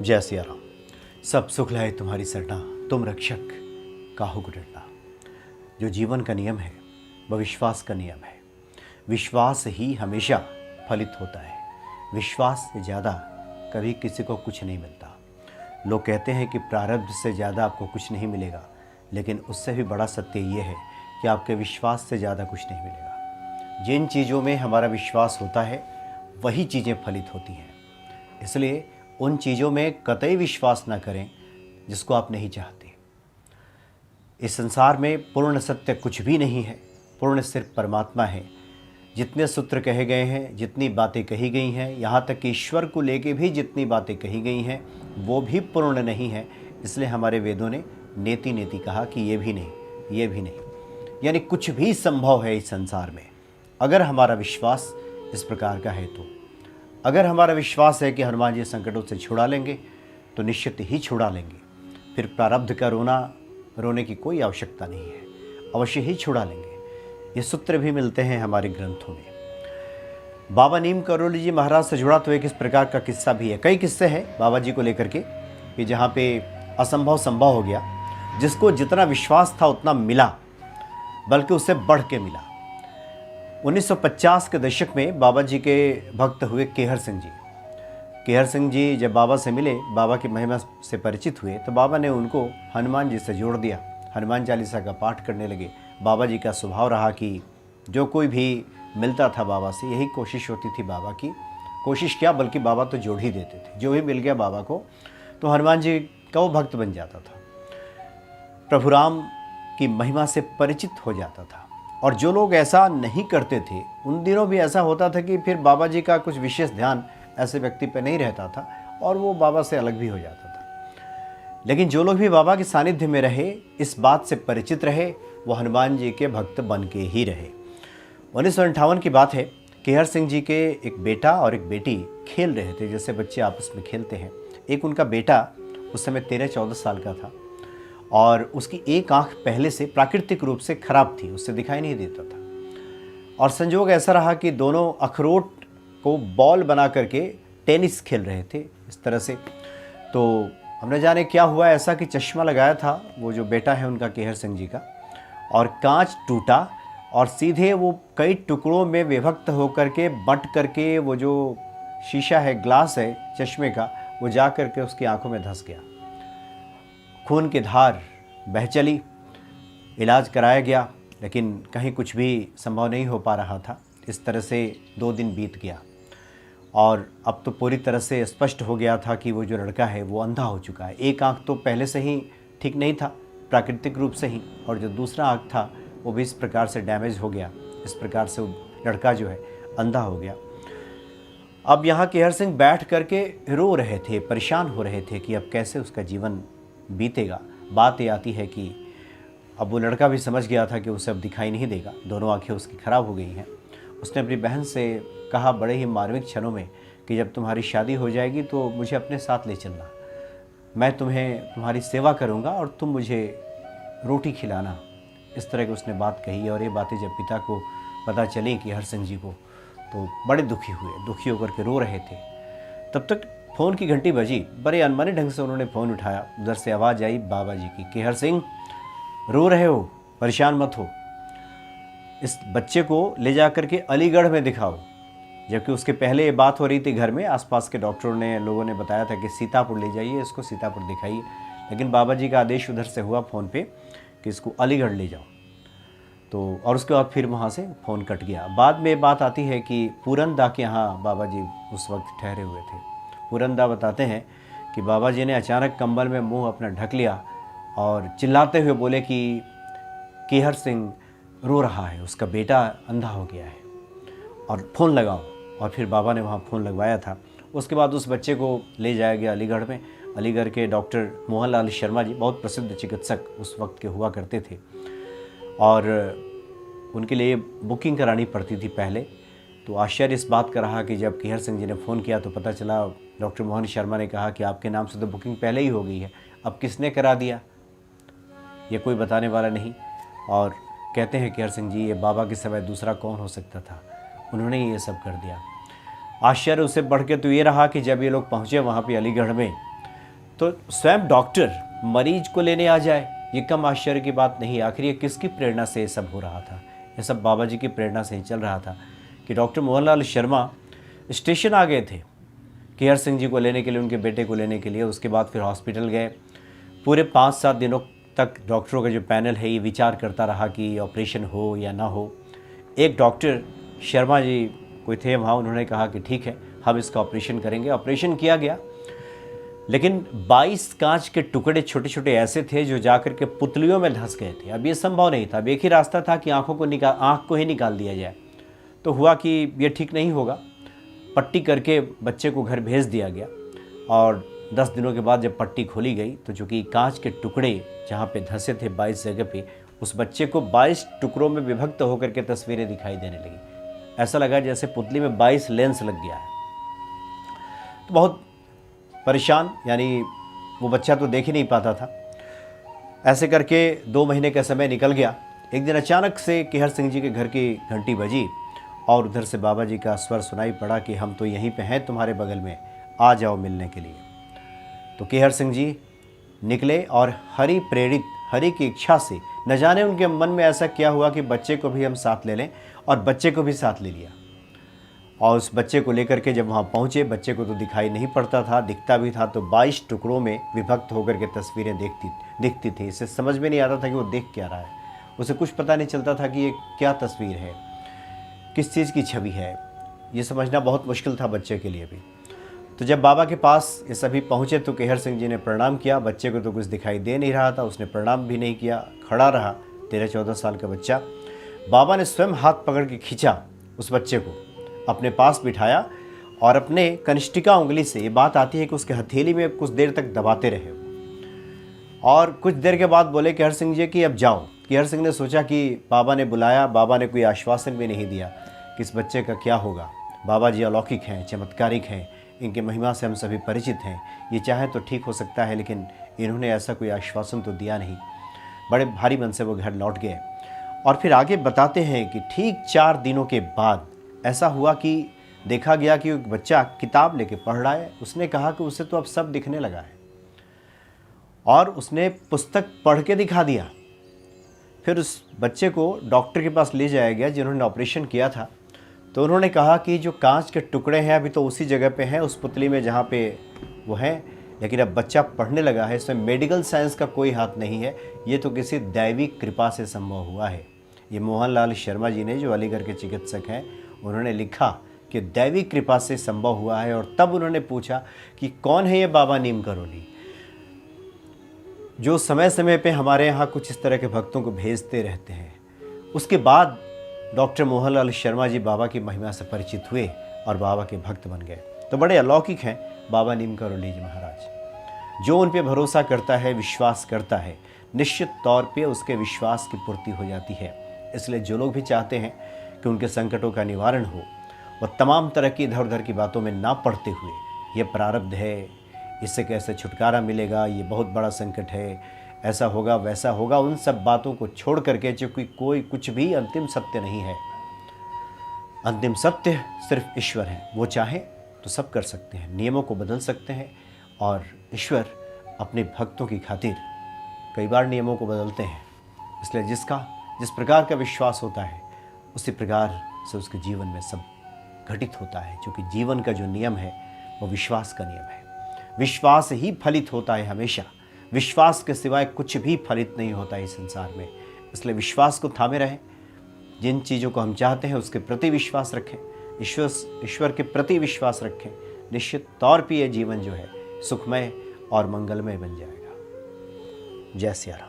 जय सिया राम। सब सुख लाए तुम्हारी सरना, तुम रक्षक काहू को डरना। जो जीवन का नियम है वह विश्वास का नियम है। विश्वास ही हमेशा फलित होता है। विश्वास से ज़्यादा कभी किसी को कुछ नहीं मिलता। लोग कहते हैं कि प्रारब्ध से ज़्यादा आपको कुछ नहीं मिलेगा, लेकिन उससे भी बड़ा सत्य ये है कि आपके विश्वास से ज़्यादा कुछ नहीं मिलेगा। जिन चीज़ों में हमारा विश्वास होता है वही चीज़ें फलित होती हैं। इसलिए उन चीज़ों में कतई विश्वास ना करें जिसको आप नहीं चाहते। इस संसार में पूर्ण सत्य कुछ भी नहीं है, पूर्ण सिर्फ परमात्मा है। जितने सूत्र कहे गए हैं, जितनी बातें कही गई हैं, यहाँ तक कि ईश्वर को लेके भी जितनी बातें कही गई हैं वो भी पूर्ण नहीं है। इसलिए हमारे वेदों ने नेति नेति कहा कि ये भी नहीं, ये भी नहीं, यानी कुछ भी संभव है इस संसार में अगर हमारा विश्वास इस प्रकार का है तो। अगर हमारा विश्वास है कि हनुमान जी संकटों से छुड़ा लेंगे तो निश्चित ही छुड़ा लेंगे। फिर प्रारब्ध का रोने की कोई आवश्यकता नहीं है, अवश्य ही छुड़ा लेंगे। ये सूत्र भी मिलते हैं हमारे ग्रंथों में। बाबा नीम करोली जी महाराज से जुड़ा तो एक इस प्रकार का किस्सा भी है। कई किस्से हैं बाबा जी को लेकर के कि जहाँ पे असंभव संभव हो गया। जिसको जितना विश्वास था उतना मिला, बल्कि उससे बढ़ के मिला। 1950 के दशक में बाबा जी के भक्त हुए केहर सिंह जी। केहर सिंह जी जब बाबा से मिले, बाबा की महिमा से परिचित हुए, तो बाबा ने उनको हनुमान जी से जोड़ दिया। हनुमान चालीसा का पाठ करने लगे। बाबा जी का स्वभाव रहा कि जो कोई भी मिलता था बाबा से, यही कोशिश होती थी बाबा की। कोशिश क्या, बल्कि बाबा तो जोड़ ही देते थे। जो भी मिल गया बाबा को तो हनुमान जी का वो भक्त बन जाता था, प्रभु राम की महिमा से परिचित हो जाता था। और जो लोग ऐसा नहीं करते थे, उन दिनों भी ऐसा होता था कि फिर बाबा जी का कुछ विशेष ध्यान ऐसे व्यक्ति पर नहीं रहता था और वो बाबा से अलग भी हो जाता था। लेकिन जो लोग भी बाबा के सानिध्य में रहे, इस बात से परिचित रहे, वो हनुमान जी के भक्त बन के ही रहे। 1958 की बात है। केहर सिंह जी के एक बेटा और एक बेटी खेल रहे थे, जैसे बच्चे आपस में खेलते हैं। एक उनका बेटा उस समय 13-14 साल का था और उसकी एक आंख पहले से प्राकृतिक रूप से खराब थी, उससे दिखाई नहीं देता था। और संजोग ऐसा रहा कि दोनों अखरोट को बॉल बना करके टेनिस खेल रहे थे इस तरह से। तो हमने जाने क्या हुआ ऐसा कि चश्मा लगाया था वो जो बेटा है उनका केहर सिंह जी का, और कांच टूटा और सीधे वो कई टुकड़ों में विभक्त होकर के बंट करके वो जो शीशा है, ग्लास है चश्मे का, वो जा करके उसकी आंखों में धंस गया। खून की धार बह चली। इलाज कराया गया, लेकिन कहीं कुछ भी संभव नहीं हो पा रहा था। इस तरह से 2 दिन बीत गया और अब तो पूरी तरह से स्पष्ट हो गया था कि वो जो लड़का है वो अंधा हो चुका है। एक आंख तो पहले से ही ठीक नहीं था प्राकृतिक रूप से ही, और जो दूसरा आंख था वो भी इस प्रकार से डैमेज हो गया। इस प्रकार से वो लड़का जो है अंधा हो गया। अब यहाँ केहर सिंह बैठ करके रो रहे थे, परेशान हो रहे थे कि अब कैसे उसका जीवन बीतेगा। बात ये आती है कि अब वो लड़का भी समझ गया था कि उसे अब दिखाई नहीं देगा, दोनों आंखें उसकी ख़राब हो गई हैं। उसने अपनी बहन से कहा बड़े ही मार्मिक क्षणों में कि जब तुम्हारी शादी हो जाएगी तो मुझे अपने साथ ले चलना, मैं तुम्हारी सेवा करूँगा और तुम मुझे रोटी खिलाना। इस तरह की उसने बात कही। और ये बातें जब पिता को पता चली कि हर सिंह जी को, तो बड़े दुखी हुए, दुखी होकर के रो रहे थे। तब तक फ़ोन की घंटी बजी। बड़े अनमने ढंग से उन्होंने फ़ोन उठाया। उधर से आवाज़ आई बाबा जी की, केहर सिंह रो रहे हो, परेशान मत हो, इस बच्चे को ले जा कर के अलीगढ़ में दिखाओ। जबकि उसके पहले ये बात हो रही थी घर में, आसपास के डॉक्टरों ने, लोगों ने बताया था कि सीतापुर ले जाइए, इसको सीतापुर दिखाइए। लेकिन बाबा जी का आदेश उधर से हुआ फ़ोन पे कि इसको अलीगढ़ ले जाओ। तो और उसके बाद फिर वहाँ से फ़ोन कट गया। बाद में बात आती है कि पूरनदा के यहाँ बाबा जी उस वक्त ठहरे हुए थे। पूरनदा बताते हैं कि बाबा जी ने अचानक कंबल में मुंह अपना ढक लिया और चिल्लाते हुए बोले कि केहर सिंह रो रहा है, उसका बेटा अंधा हो गया है और फ़ोन लगाओ। और फिर बाबा ने वहाँ फ़ोन लगवाया था। उसके बाद उस बच्चे को ले जाया गया अलीगढ़ में। अलीगढ़ के डॉक्टर मोहनलाल शर्मा जी बहुत प्रसिद्ध चिकित्सक उस वक्त के हुआ करते थे और उनके लिए बुकिंग करानी पड़ती थी पहले। तो आश्चर्य इस बात का रहा कि जब केहर सिंह जी ने फ़ोन किया तो पता चला, डॉक्टर मोहन शर्मा ने कहा कि आपके नाम से तो बुकिंग पहले ही हो गई है, अब किसने करा दिया ये कोई बताने वाला नहीं। और कहते हैं केहर सिंह जी, ये बाबा के समय दूसरा कौन हो सकता था, उन्होंने ये सब कर दिया। आश्चर्य उससे बढ़ के तो ये रहा कि जब ये लोग पहुँचे वहाँ पे अलीगढ़ में, तो स्वयं डॉक्टर मरीज को लेने आ जाए, ये कम आश्चर्य की बात नहीं। आखिर ये किसकी प्रेरणा से ये सब हो रहा था? ये सब बाबा जी की प्रेरणा से ही चल रहा था कि डॉक्टर मोहनलाल शर्मा स्टेशन आ गए थे केहर सिंह जी को लेने के लिए, उनके बेटे को लेने के लिए। उसके बाद फिर हॉस्पिटल गए। पूरे 5-7 दिनों तक डॉक्टरों का जो पैनल है ये विचार करता रहा कि ऑपरेशन हो या ना हो। एक डॉक्टर शर्मा जी कोई थे वहाँ, उन्होंने कहा कि ठीक है, हम इसका ऑपरेशन करेंगे। ऑपरेशन किया गया, लेकिन 22 कांच के टुकड़े छोटे छोटे ऐसे थे जो जाकर के पुतलियों में धंस गए थे। अब ये संभव नहीं था। अब एक ही रास्ता था कि आँख को ही निकाल दिया जाए। तो हुआ कि ये ठीक नहीं होगा, पट्टी करके बच्चे को घर भेज दिया गया। और 10 दिनों के बाद जब पट्टी खोली गई तो चूँकि कांच के टुकड़े जहाँ पे धंसे थे 22 जगह पे, उस बच्चे को 22 टुकड़ों में विभक्त होकर के तस्वीरें दिखाई देने लगी। ऐसा लगा जैसे पुतली में 22 लेंस लग गया है। तो बहुत परेशान, यानी वो बच्चा तो देख ही नहीं पाता था। ऐसे करके 2 महीने का समय निकल गया। एक दिन अचानक से केहर सिंह जी के घर की घंटी बजी और उधर से बाबा जी का स्वर सुनाई पड़ा कि हम तो यहीं पे हैं तुम्हारे बगल में, आ जाओ मिलने के लिए। तो केहर सिंह जी निकले और हरि प्रेरित, हरि की इच्छा से, न जाने उनके मन में ऐसा क्या हुआ कि बच्चे को भी हम साथ ले लें, और बच्चे को भी साथ ले लिया। और उस बच्चे को लेकर के जब वहाँ पहुँचे, बच्चे को तो दिखाई नहीं पड़ता था, दिखता भी था तो 22 टुकड़ों में विभक्त होकर के तस्वीरें दिखती थी। इसे समझ में नहीं आता था कि वो देख क्या रहा है। उसे कुछ पता नहीं चलता था कि ये क्या तस्वीर है, किस चीज़ की छवि है। ये समझना बहुत मुश्किल था बच्चे के लिए भी। तो जब बाबा के पास ये सभी पहुँचे तो केहर सिंह जी ने प्रणाम किया। बच्चे को तो कुछ दिखाई दे नहीं रहा था, उसने प्रणाम भी नहीं किया, खड़ा रहा। 13-14 साल का बच्चा। बाबा ने स्वयं हाथ पकड़ के खींचा उस बच्चे को, अपने पास बिठाया और अपने कनिष्ठिका उंगली से, ये बात आती है कि उसके हथेली में कुछ देर तक दबाते रहे। और कुछ देर के बाद बोले केहर सिंह जी कि अब जाओ। केहर सिंह ने सोचा कि बाबा ने बुलाया, बाबा ने कोई आश्वासन भी नहीं दिया कि इस बच्चे का क्या होगा। बाबा जी अलौकिक हैं, चमत्कारिक हैं, इनकी महिमा से हम सभी परिचित हैं, ये चाहे तो ठीक हो सकता है, लेकिन इन्होंने ऐसा कोई आश्वासन तो दिया नहीं। बड़े भारी मन से वो घर लौट गए। और फिर आगे बताते हैं कि ठीक 4 दिनों के बाद ऐसा हुआ कि देखा गया कि एक बच्चा किताब लेके पढ़ रहा है। उसने कहा कि उसे तो अब सब दिखने लगा है, और उसने पुस्तक पढ़ के दिखा दिया। फिर उस बच्चे को डॉक्टर के पास ले जाया गया जिन्होंने ऑपरेशन किया था। तो उन्होंने कहा कि जो कांच के टुकड़े हैं अभी तो उसी जगह पे हैं, उस पुतली में जहाँ पे वो हैं, लेकिन अब बच्चा पढ़ने लगा है। इसमें मेडिकल साइंस का कोई हाथ नहीं है, ये तो किसी दैवी कृपा से संभव हुआ है। ये मोहनलाल शर्मा जी ने, जो अलीगढ़ के चिकित्सक हैं, उन्होंने लिखा कि दैवी कृपा से संभव हुआ है। और तब उन्होंने पूछा कि कौन है ये बाबा नीम करोली, जो समय समय पे हमारे यहाँ कुछ इस तरह के भक्तों को भेजते रहते हैं। उसके बाद डॉक्टर मोहनलाल शर्मा जी बाबा की महिमा से परिचित हुए और बाबा के भक्त बन गए। तो बड़े अलौकिक हैं बाबा नीम करोली जी महाराज। जो उन पे भरोसा करता है, विश्वास करता है, निश्चित तौर पे उसके विश्वास की पूर्ति हो जाती है। इसलिए जो लोग भी चाहते हैं कि उनके संकटों का निवारण हो, वह तमाम तरह की इधर उधर की बातों में ना पड़ते हुए, ये प्रारब्ध है, इससे कैसे छुटकारा मिलेगा, ये बहुत बड़ा संकट है, ऐसा होगा वैसा होगा, उन सब बातों को छोड़ करके, क्योंकि कोई कुछ भी अंतिम सत्य नहीं है। अंतिम सत्य सिर्फ ईश्वर है। वो चाहे तो सब कर सकते हैं, नियमों को बदल सकते हैं, और ईश्वर अपने भक्तों की खातिर कई बार नियमों को बदलते हैं। इसलिए जिस प्रकार का विश्वास होता है, उसी प्रकार से उसके जीवन में सब घटित होता है। क्योंकि जीवन का जो नियम है वो विश्वास का नियम है। विश्वास ही फलित होता है हमेशा। विश्वास के सिवाय कुछ भी फलित नहीं होता है इस संसार में। इसलिए विश्वास को थामे रहें। जिन चीज़ों को हम चाहते हैं उसके प्रति विश्वास रखें, ईश्वर के प्रति विश्वास रखें। निश्चित तौर पे ये जीवन जो है सुखमय और मंगलमय बन जाएगा। जय सिया राम।